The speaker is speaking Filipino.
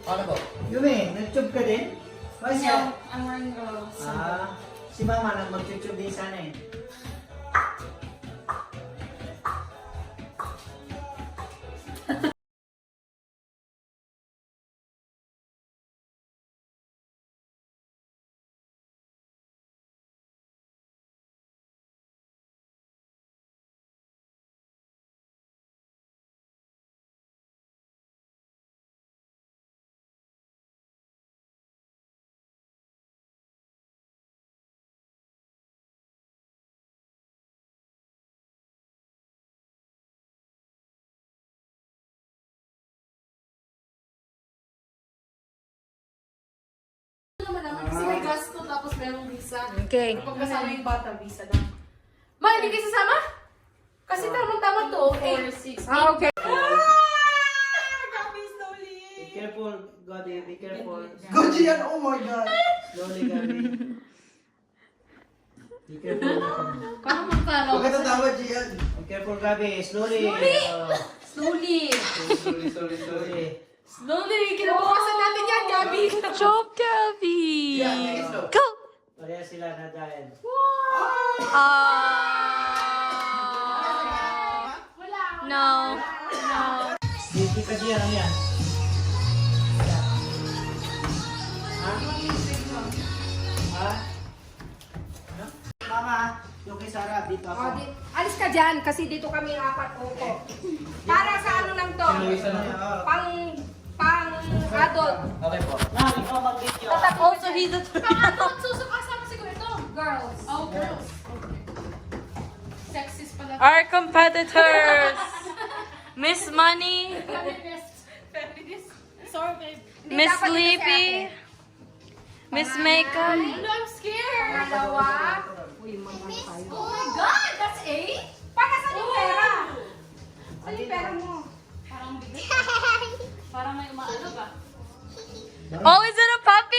Ano po? Yumi, nag-tube ka din? Why Yeah, siya? I'm wearing Si mama nang mag-tube din sana eh. Kasi may gasto tapos merong visa. Okay. Kapag kasama yung bata, visa lang. Ma, hindi kayo sasama? Kasi tama-tama to. 4, 6, 8. Ah, okay. Gabi, slowly. Be careful, Gabi, be careful. Goji yan! Oh my God! Slowly, Gabi. Be careful. Parang magkano? Huwag ka tatawa, Gian! Be careful, Gabi. Slowly. Slowly. Slowly. Slowly. Kinabukasan natin yan, Gabi. Good job, Gabby. Yeah, take it slow. Go. Pareha sila na dahil. Wala. No. Hindi ka diyan, ano yan? Ha? Ha? Ano? Mama, yung kay Sarah, dito ako. Alis ka dyan kasi dito kami apat. Opo. Para sa ano lang to? Pang adult. Okay po. Na, ikaw mag-video. Also, he's a Adult, susukasama siguro ito. Girls. Oh, girls. Okay. Sexist pala. Our competitors. Miss Money, Feminist. Feminist. Sorry, babe. Miss Sleepy, Miss Makeup. No, I'm scared. Dalawa. Oh my God, that's 8? Para sa yung pera? Saan yung pera mo? Parang bigat. Parang may umaano ba? Oh, is it a puppy?